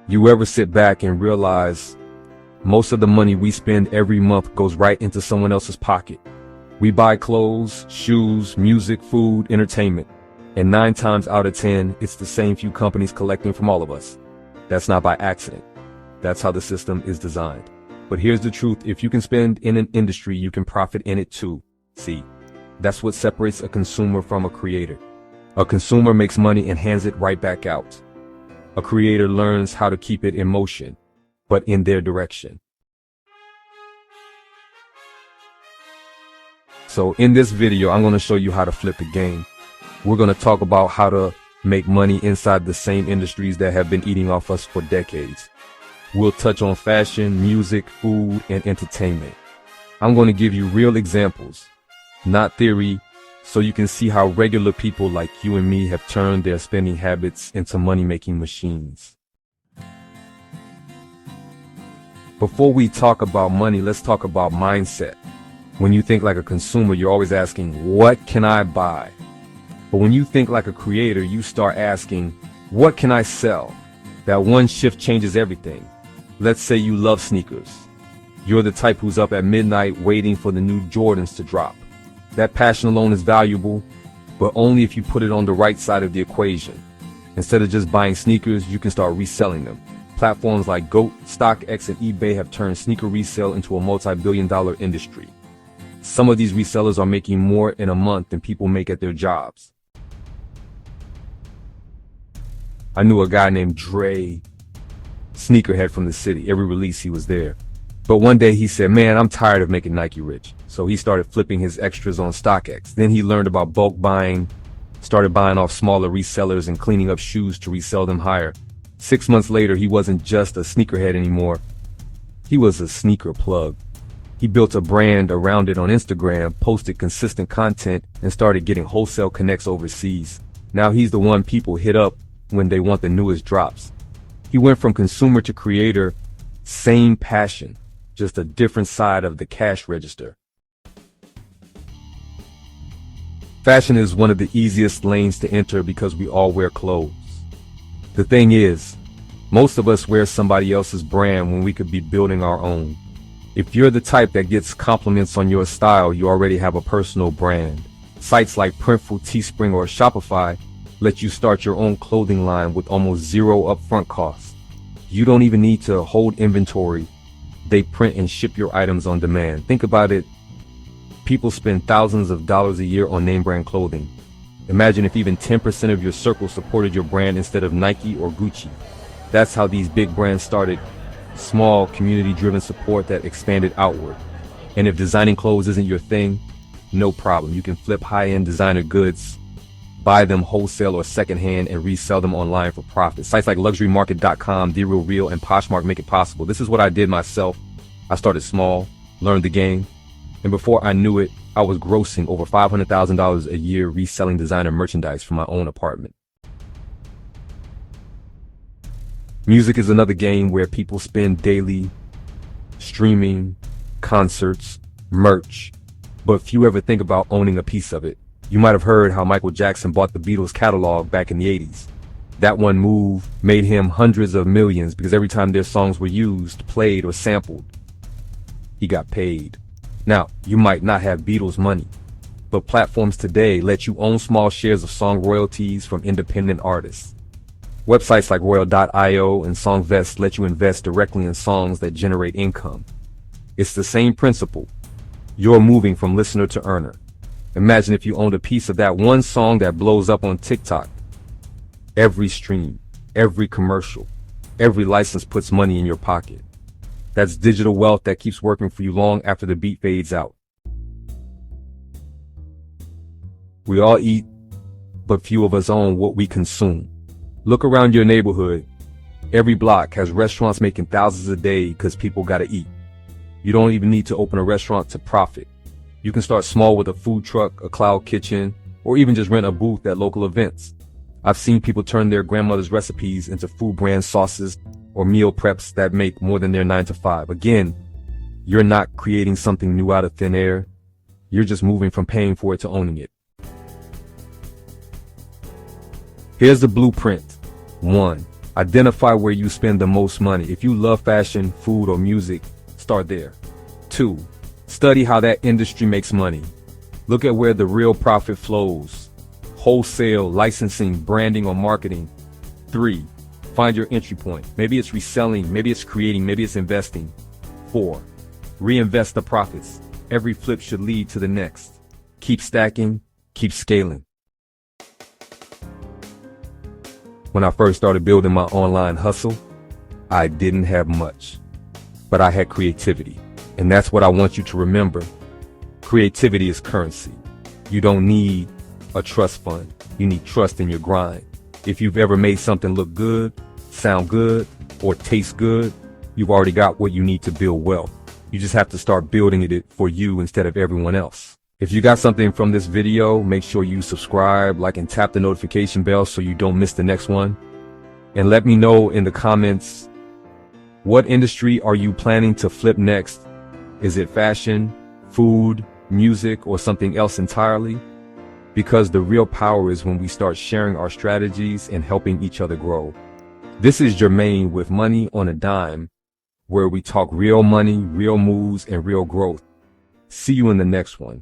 You ever sit back and realize most of the money we spend every month goes right into someone else's pocket? We buy clothes, shoes, music, food, entertainment, and 9 times out of 10, it's the same few companies collecting from all of us. That's not by accident. That's how the system is designed. But here's the truth. If you can spend in an industry, you can profit in it too. See, that's what separates a consumer from a creator. A consumer makes money and hands it right back out. A creator learns how to keep it in motion, but in their direction. So in this video, I'm going to show you how to flip the game. We're going to talk about how to make money inside the same industries that have been eating off us for decades. We'll touch on fashion, music, food, and entertainment. I'm going to give you real examples, not theory, so you can see how regular people like you and me have turned their spending habits into money-making machines. Before we talk about money, let's talk about mindset. When you think like a consumer, you're always asking, what can I buy? But when you think like a creator, you start asking, what can I sell? That one shift changes everything. Let's say you love sneakers. You're the type who's up at midnight waiting for the new Jordans to drop. That passion alone is valuable, but only if you put it on the right side of the equation. Instead of just buying sneakers, you can start reselling them. Platforms like GOAT, StockX, and eBay have turned sneaker resale into a multi-billion-dollar industry. Some of these resellers are making more in a month than people make at their jobs. I knew a guy named Dre, sneakerhead from the city. Every release he was there. But one day he said, man, I'm tired of making Nike rich. So he started flipping his extras on StockX. Then he learned about bulk buying, started buying off smaller resellers and cleaning up shoes to resell them higher. 6 months later, he wasn't just a sneakerhead anymore. He was a sneaker plug. He built a brand around it on Instagram, posted consistent content, and started getting wholesale connects overseas. Now he's the one people hit up when they want the newest drops. He went from consumer to creator, same passion, just a different side of the cash register. Fashion is one of the easiest lanes to enter because we all wear clothes. The thing is, most of us wear somebody else's brand when we could be building our own. If you're the type that gets compliments on your style, you already have a personal brand. Sites like Printful, Teespring, or Shopify let you start your own clothing line with almost zero upfront costs. You don't even need to hold inventory. They print and ship your items on demand. Think about it. People spend thousands of dollars a year on name brand clothing. Imagine if even 10% of your circle supported your brand instead of Nike or Gucci. That's how these big brands started. Small, community-driven support that expanded outward. And if designing clothes isn't your thing, no problem. You can flip high-end designer goods, buy them wholesale or secondhand, and resell them online for profit. Sites like luxurymarket.com, The Real Real, and Poshmark make it possible. This is what I did myself. I started small, learned the game, and before I knew it, I was grossing over $500,000 a year reselling designer merchandise from my own apartment. Music is another game where people spend daily streaming, concerts, merch, but few ever think about owning a piece of it. You might have heard how Michael Jackson bought the Beatles catalog back in the 80s. That one move made him hundreds of millions because every time their songs were used, played, or sampled, he got paid. Now, you might not have Beatles money, but platforms today let you own small shares of song royalties from independent artists. Websites like royal.io and Songvest let you invest directly in songs that generate income. It's the same principle. You're moving from listener to earner. Imagine if you owned a piece of that one song that blows up on TikTok. Every stream, every commercial, every license puts money in your pocket. That's digital wealth that keeps working for you long after the beat fades out. We all eat, but few of us own what we consume. Look around your neighborhood. Every block has restaurants making thousands a day because people gotta eat. You don't even need to open a restaurant to profit. You can start small with a food truck, a cloud kitchen, or even just rent a booth at local events. I've seen people turn their grandmother's recipes into food brand sauces or meal preps that make more than their 9 to 5. Again, you're not creating something new out of thin air. You're just moving from paying for it to owning it. Here's the blueprint. 1. Identify where you spend the most money. If you love fashion, food, or music, start there. 2. Study how that industry makes money. Look at where the real profit flows. Wholesale, licensing, branding, or marketing. 3. Find your entry point. Maybe it's reselling, maybe it's creating, maybe it's investing. 4. Reinvest the profits. Every flip should lead to the next. Keep stacking, keep scaling. When I first started building my online hustle, I didn't have much, but I had creativity. And that's what I want you to remember. Creativity is currency. You don't need a trust fund. You need trust in your grind. If you've ever made something look good, sound good, or taste good, you've already got what you need to build wealth. You just have to start building it for you instead of everyone else. If you got something from this video, make sure you subscribe, like, and tap the notification bell so you don't miss the next one. And let me know in the comments, what industry are you planning to flip next? Is it fashion, food, music, or something else entirely? Because the real power is when we start sharing our strategies and helping each other grow. This is Jermaine with Money on a Dime, where we talk real money, real moves, and real growth. See you in the next one.